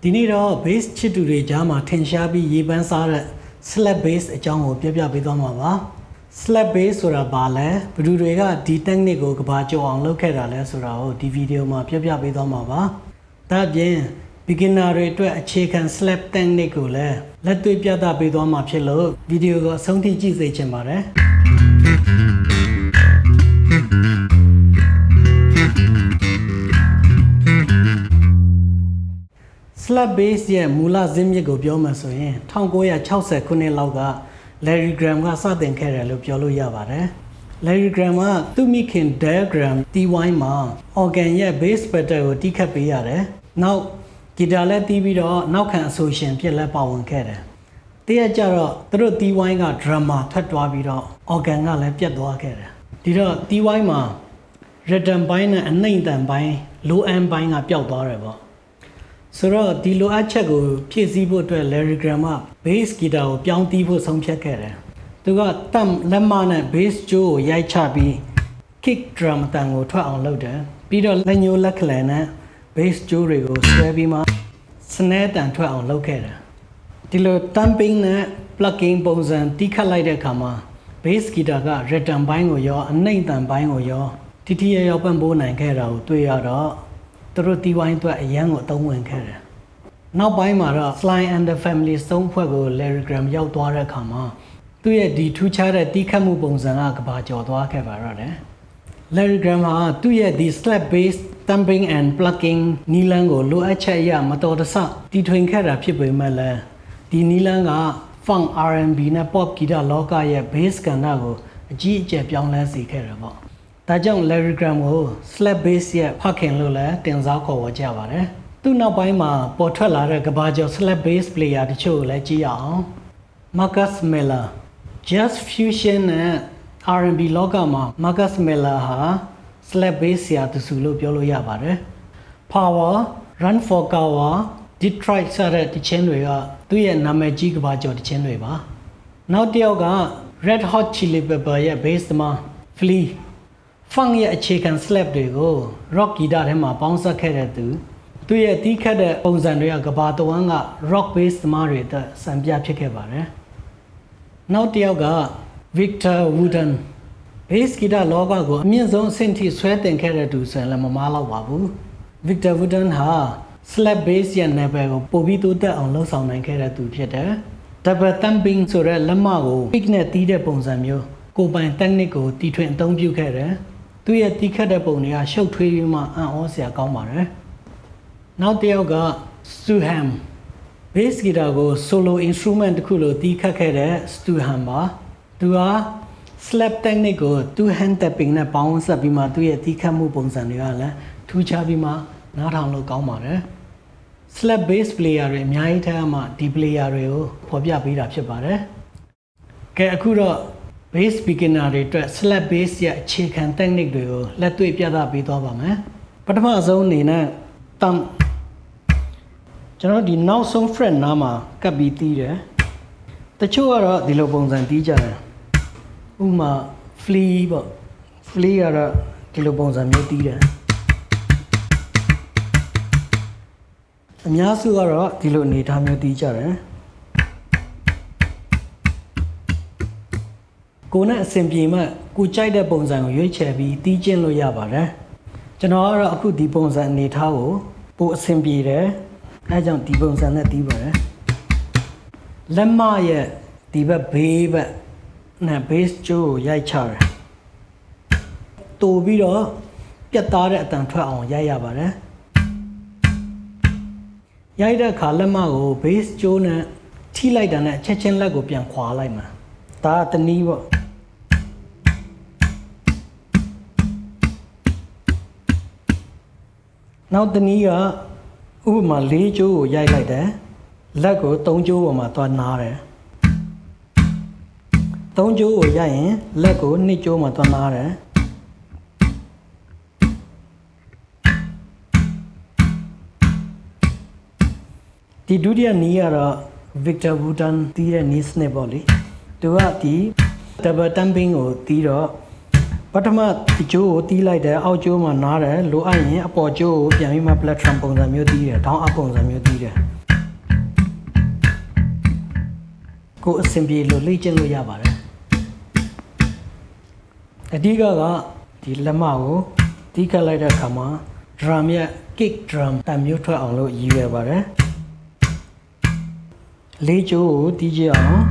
ဒီနေ့တော့ bass ချစ်သူတွေကြားမှာထင်ရှားပြီးရေပန်းစားတဲ့ slap bass အကြောင်းကိုပြပေးသွားမှာပါ slap bass ဆိုတာဘာလဲဘယ်သူတွေကဒီ technique ကိုကဘာကျော်အောင်လုပ်ခဲ့တာလဲဆိုတာကိုဒီဗီဒီယိုမှာပြပေးသွားမှာပါဒါ့အပြင် beginner တွေအတွက်အခြေခံ slap technique ကိုလည်းလက်တွေ့ပြသပေးသွားမှာဖြစ်လို့ဗီဒီယိုကိုအဆုံးထိကြည့်စေချင်ပါတယ် slap bass ရဲ့မူလဇင်းမြစ်ကိုပြောမှဆိုရင်1960ခုနှစ်လောက်က Larry Graham ကစတင်ခဲ့တယ်လို့ပြောလို့ရပါတယ် Larry Graham ကသူ့မိခင် diagram တီးဝိုင်းမှာ organ ရဲ့ bass pedal ကိုတီးခတ်ပေးရတယ်နောက် guitar လည်းတီးပြီးတော့နောက်ခံအဆိုရှင်ဖြစ်လည်းပါဝင်ခဲ့တယ်တရက်ကြတော့သူတို့တီးဝိုင်းက drummer ထွက်သွားပြီးတော့ organ ကလည်းပြတ်သွားခဲ့တယ်ဒီတော့တီးဝိုင်းမှာ rhythm ပိုင်းနဲ့အနှိမ့်တန်ပိုင်း low end ပိုင်းကပျောက်သွားတယ်ပေါ့ဆိုတော့ဒီလိုအပ်ချက်ကိုဖြည့်ဆည်းဖို့အတွက် Larry Graham က bass guitar ကိုပြောင်းတီးဖို့ဆုံးဖြတ်ခဲ့တယ်။သူကတမ်လက်မနဲ့ bass ကြိုးကိုရိုက်ချပြီး kick drum တန်ကိုထွက်အောင်လုပ်တယ်။ပြီးတော့လက်ညှိုးလက်ခလန်နဲ့ bass ကြိုးတွေကိုဆွဲပြီးမှ snare တန်ထွက်အောင်လုပ်ခဲ့တယ်။ဒီလို thumping နဲ့ plucking ပုံစံတီးခတ်လိုက်တဲ့အခါမှာ bass guitar က rhythm ပိုင်းကိုရောအနှိမ့်တန်ပိုင်းကိုရောထိထိရောက်ပံ့ပိုးနိုင်ခဲ့တာကိုတွေ့ရတော့သူတို့တီးဝိုင်းအတွက်အရန်ကိုအသုံးဝင်ခဲ့တယ်။နောက်ပိုင်းမှာတော့ Sly and the Family စုံဖွဲ့ကို Larry Graham ရောက်သွားတဲ့အခါမှာသူ့ရဲ့ဒီထူးခြားတဲ့တီးခတ်မှုပုံစံကကဘာကျော်သွားခဲ့ပါတော့တယ်။ Larry Graham ဟာသူ့ရဲ့ဒီ slap bass thumping and plucking နီလန်းကိုလိုအပ်ချက်အရမတော်တဆတီထွင်ခဲ့တာဖြစ်ပေမဲ့လည်းဒီနီလန်းက funk R&B နဲ့ pop guitar လောကရဲ့ bass ကဏ္ဍကိုအကြီးအကျယ်ပြောင်းလဲစေခဲ့တယ်ပေါ့။ဒါကြောင့် Larry Graham ကို slap bass ရဲ့ဖခင်လို့လည်းတင်စားခေါ်ဝေါ်ကြပါတယ်။သူ့နောက်ပိုင်းမှာပေါ်ထွက်လာတဲ့ကဘာကျော် slap bass player တချို့ကိုလည်းကြည့်ရအောင်။ Marcus Miller Jazz Fusion နဲ့ R&B လောကမှာ Marcus Miller ဟာ slap bass ဆရာသူစုလို့ပြောလို့ရပါတယ်။ Power Run for Cover Detroit စတဲ့တခြင်းတွေကသူ့ရဲ့နာမည်ကြီးကဘာကျော်တခြင်းတွေပါ။နောက်တစ်ယောက်က Red Hot Chili Pepper ရဲ့ bass သမား Flea funk ရဲ့အခြေခံ slap တွေကို rock guitar ထဲမှာပေါင်းစပ်ခဲ့တဲ့သူရဲ့တီးခတ်တဲ့ပုံစံတွေကကဘာတဝန်းက rock bass သမားတွေအတွက်စံပြဖြစ်ခဲ့ပါတယ်။နောက်တစ်ယောက်က Victor Wooten bass guitar လောကကိုအမြင့်ဆုံးအဆင့်ထိဆွဲတင်ခဲ့တဲ့သူဆိုရင်လည်းမမားတော့ပါဘူး။ Victor Wooten ဟာ slap bass ရဲ့ level ကိုပိုပြီးတိုးတက်အောင်လှုပ်ဆောင်နိုင်ခဲ့တဲ့သူဖြစ်တယ်။ Double thumping ဆိုတဲ့လက်မကို pick နဲ့တီးတဲ့ပုံစံမျိုးကိုပိုင် technique ကိုတီထွင်အသုံးပြုခဲ့တယ်။သူရဲ့တီးခတ်တဲ့ပုံတွေကရှုပ်ထွေးပြီးမှအံ့ဩစရာကောင်းပါတယ်။နောက်တစ်ယောက်က Stu Hamm bass guitar ကို solo instrument တစ်ခုလိုတီးခတ်ခဲ့တဲ့ Stu Hamm ပါ။သူဟာ slap technique ကိုသူ hand tapping နဲ့ပေါင်းစပ်ပြီးမှသူရဲ့တီးခတ်မှုပုံစံတွေကလည်းထူးခြားပြီးမှနားထောင်လို့ကောင်းပါတယ်။ slap bass player တွေအများကြီးထဲမှာဒီ player တွေကိုဖော်ပြပေးတာဖြစ်ပါတယ်။ကဲအခုတော့bass beginner တွေအတွက် slap bass ရဲ့အခြေခံ technique တွေကိုလက်တွေ့ပြသပေးသွားပါမယ်။ပထမဆုံးအနေနဲ့ကျွန်တော်ဒီနောက်ဆုံး fret နားမှာကပ်ပြီးတီးတယ်။တချို့ကတော့ဒီလိုပုံစံတီးကြတယ်။ဥပမာ flea ပေါ့ flea ကတော့ဒီလိုပုံစံမျိုးတီးတယ်။အများစုကတော့ဒီလိုအနေထားမျိုးတီးကြတယ်။ကိုယ်နဲ့အဆင်ပြေမှကိုကြိုက်တဲ့ပုံစံကိုရွေးချယ်ပြီးတီးကျင့်လို့ရပါတယ်ကျွန်တော်ကတော့အခုဒီပုံစံအနေထားကိုပိုအဆင်ပြေတယ်အဲကြောင့်ဒီပုံစံနဲ့တီးပါတယ်လက်မရဲ့ဒီဘက်ဘေးဘက်နဲ့ bass ကြိုးကိုရိုက်ချတယ်တိုးပြီးတော့ပြတ်သားတဲ့အတန်ထွက်အောင်ရိုက်ရပါတယ်ရိုက်တဲ့အခါလက်မကို bass ကြိုးနဲ့ထိလိုက်တာနဲ့ချက်ချင်းလက်ကိုပြန်ခွာလိုက်မှာဒါကတနည်းပေါ့နောက်တနည်းကဥပမာ၄ကြိုးကိုရိုက်လိုက်တယ်လက်ကို၃ကြိုးပေါ်မှာသွားနားတယ်၃ကြိုးကိုရိုက်ရင်လက်ကို၂ကြိုးမှာသွားနားတယ်ဒီဒုတိယနည်းကတော့ Victor Wooten တီးတဲ့နည်းစနစ်ပေါ့လေသူကဒီ double thumping ကိုတီးတော့ပထမဒီကြိုးကိုတီးလိုက်တယ်အောက်ကြိုးမှာနားတယ်လိုအပ်ရင်အပေါ်ကြိုးကိုပြန်ပြီးမှ platform ပုံစံမျိုးတီးတယ် down up ပုံစံမျိုးတီးတယ် ကိုအဆင်ပြေလို့လေ့ကျင့်လို့ရပါတယ်အဓိကဒီလက်မကိုတီးခတ်လိုက်တဲ့အခါမှာ drum ရဲ့ kick drum တံမျိုးထွက်အောင်လို့ရည်ရွယ်ပါတယ်လေးကျိုးကိုတီးကြည့်အောင်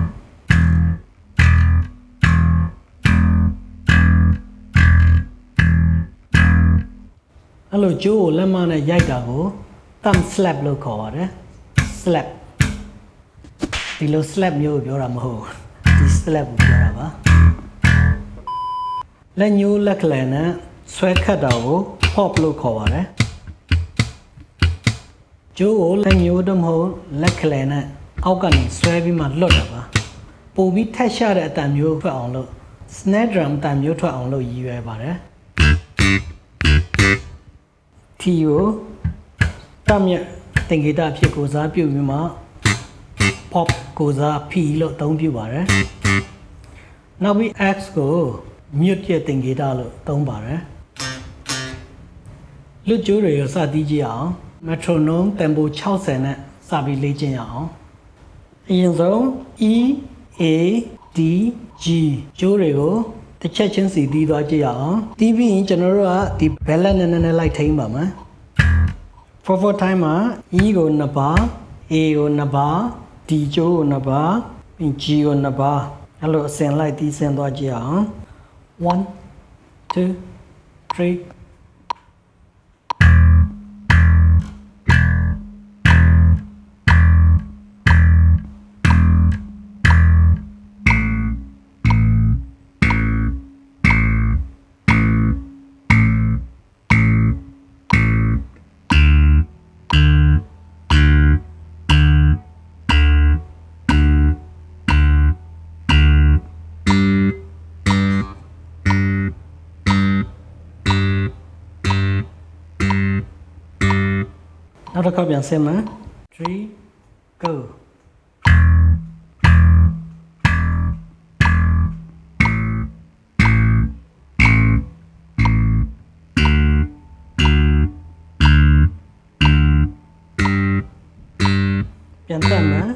အဲ့လိုကျိုးကိုလက်မနဲ့ရိုက်တာကို thumb slap လို့ခေါ်ပါတယ် slap ဒီလို slap မျိုးကိုပြောတာမဟုတ်ဒီ slap ကိုပြောတာပါလက်ညိုးလက်ကလန်နဲ့ဆွဲခတ်တာကို pop လို့ခေါ်ပါတယ်ကျိုးကိုလက်ညိုးတော့မဟုတ်လက်ကလန်နဲ့အောက်ကနေဆွဲပြီးမှလွတ်တာပါပို့ပြီးထက်ရှားတဲ့အတန်မျိုးထွက်အောင်လို့ snare drum အတန်မျိုးထွက်အောင်လို့ရည်ရွယ်ပါတယ်T ကိုတမ်းမြသင်္ကေတဖြစ်ကိုစားပြုပြီးမှ pop ကိုစား P လို့အသုံးပြုပါတယ်နောက်ပြီး X ကို mute ရဲ့သင်္ကေတလို့သုံးပါတယ်လွတ်ကျိုးတွေကိုစတီးကြည့်အောင် metronome tempo 60နဲ့စပြီးလေ့ကျင့်ရအောင်အရင်ဆုံး E A D G ကျိုးတွေကိုတစ်ချက်ချင်းစီတီးသွားကြည့်ရအောင်တီးပြီးရင်ကျွန်တော်တို့ကဒီ balance နဲ့လိုက်ထိန်းပါမယ် for time မှာ E ကို2ပါ A ကို2ပါ D ကျိုးကို2ပါ G ကို2ပါအဲ့လိုအစဉ်လိုက်တီးဆင်းသွားကြည့်အောင်1 2 3နောက်တစ်ခါပြန်ဆင်းမယ်3 goပြန်တက်မယ်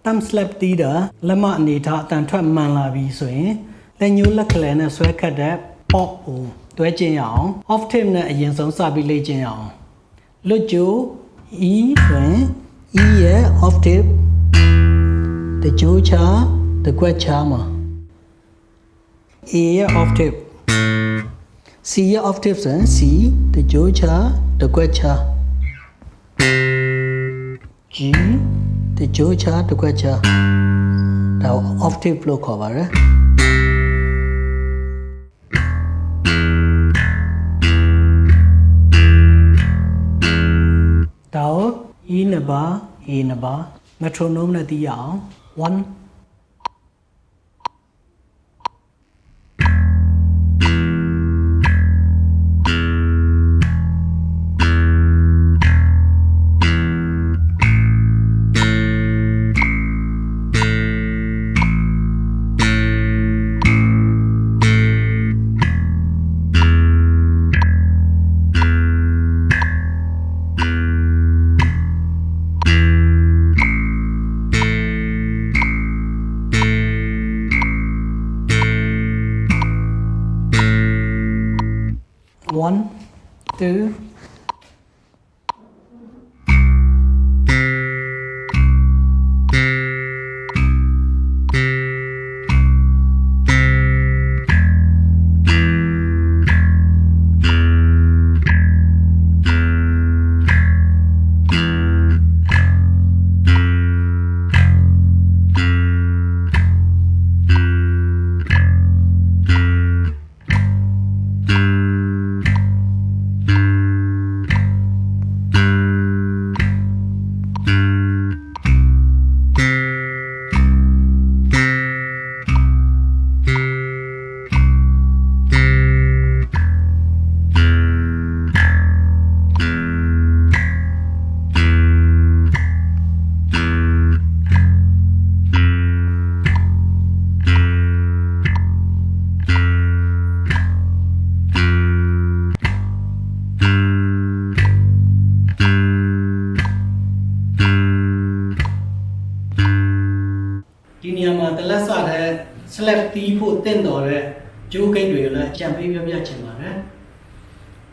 thumb slap တီးတာလက်မအနေထားအတန်ထွက်မှန်လာပြီဆိုရင်လက်ညိုးလက်ကလေးနဲ့ဆွဲခတ်တဲ့ pop ကိုတွဲကျင်းရအောင် octave နဲ့အရင်ဆုံးစပြီးလေ့ကျင့်ရအောင်လွတ်ကျိုး E ဆိုရင် E ရဲ့ octave တကြိုးချတကွက်ချမှာ A ရဲ့ octave C ရဲ့ octave ဆိုရင် C တကြိုးချတကွက်ချ G တကြိုးချတကွက်ချဒါ octave လို့ခေါ်ပါတယ်ဒါ E နှစ်ပါ A နှစ်ပါ metronome နဲ့တီးရအောင်11 2 ဖို့တင့်တော်တဲ့ဂျိုးဂိတ်တွေလည်းကြံပေးပြပြချင်ပါတယ်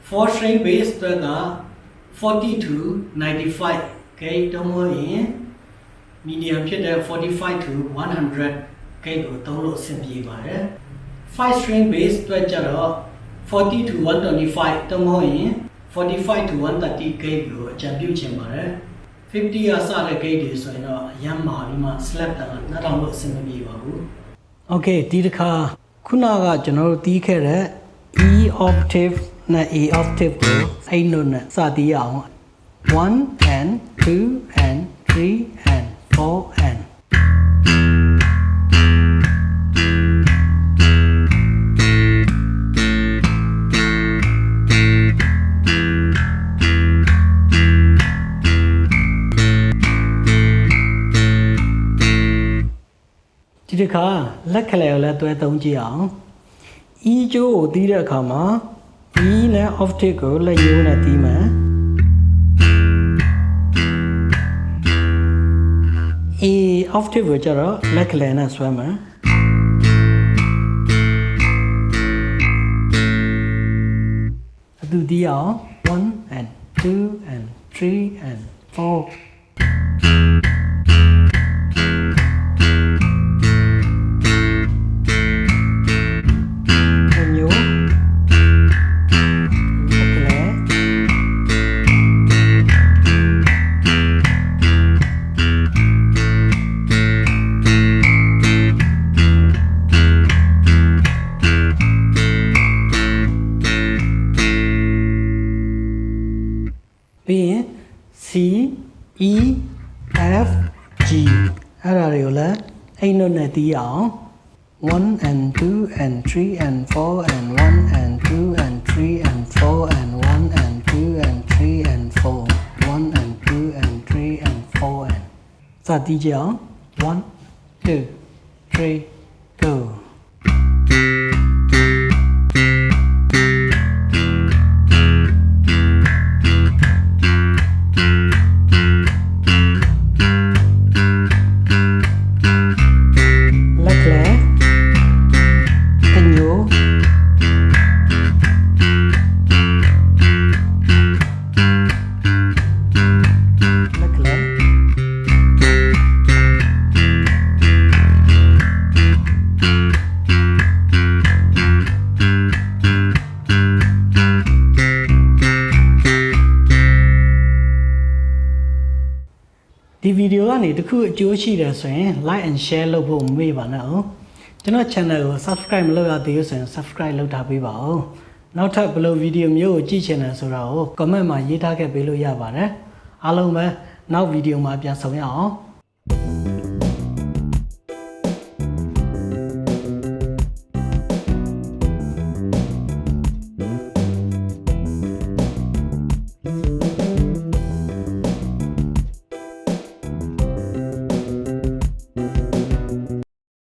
4 string bass အတွက်က 40 to 95 gate တုံးလို့ရင် medium ဖြစ်တဲ့ 45 to 100 gate ကိုသုံးလို့အဆင်ပြေပါတယ် 5 string bass အတွက်ကျတော့ 40 to 125 တုံးလို့ရင် 45 to 130 gate ကိုအကြံပြုချင်ပါတယ် 50 ရာစတဲ့ gate တွေဆိုရင်တော့ရမ်းမာပြီးမှ slap တာကနှာထောင်လို့အဆင်မပြေပါဘူး Okay ဒီတစ်ခါခုနကကျွန်တော်တို့တီးခဲ့တဲ့ E octave နဲ့ A octave ကိုအဲ့နို့နဲ့စတီးရအောင် 1 and 2 and 3 and 4 andဒီတစ်ခါလက်ခလဲကိုလည်းတွဲသုံးကြည့်အောင် E ကျိုးကိုတီးတဲ့အခါမှာ E နဲ့ octave ကိုလက်ရိုးနဲ့တီးမယ် A octave ကိုကျတော့လက်ခလဲနဲ့ဆွဲမယ်အတူတီးအောင်1 and 2 and 3 and 4ပြီးရင် C E F G အဲ့ဒါတွေကိုလည်းအဲ့နို့နဲ့တီးအောင်1 and 2 and 3 and 4 and 1 and 2 and 3 and 4 and 1 and 2 and 3 and 4 1 and 2 and 3 and 4 and စတီးကြအောင်1 2 3 goဒီဗီဒီယိုကနေတခုအကျိုးရှိတယ်ဆိုရင် like and share လုပ်ဖို့မမေ့ပါနဲ့အောင်ကျွန်တော် channel ကို subscribe မလုပ်ရသေးဘူးဆိုရင် subscribe လုပ်ထားပေးပါဦးနောက်ထပ်ဘယ်လိုဗီဒီယိုမျိုးကိုကြည့်ချင်တယ်ဆိုတာကို comment မှာရေးထားခဲ့ပေးလို့ရပါတယ်အားလုံးပဲနောက်ဗီဒီယိုမှာပြန်ဆုံရအောင်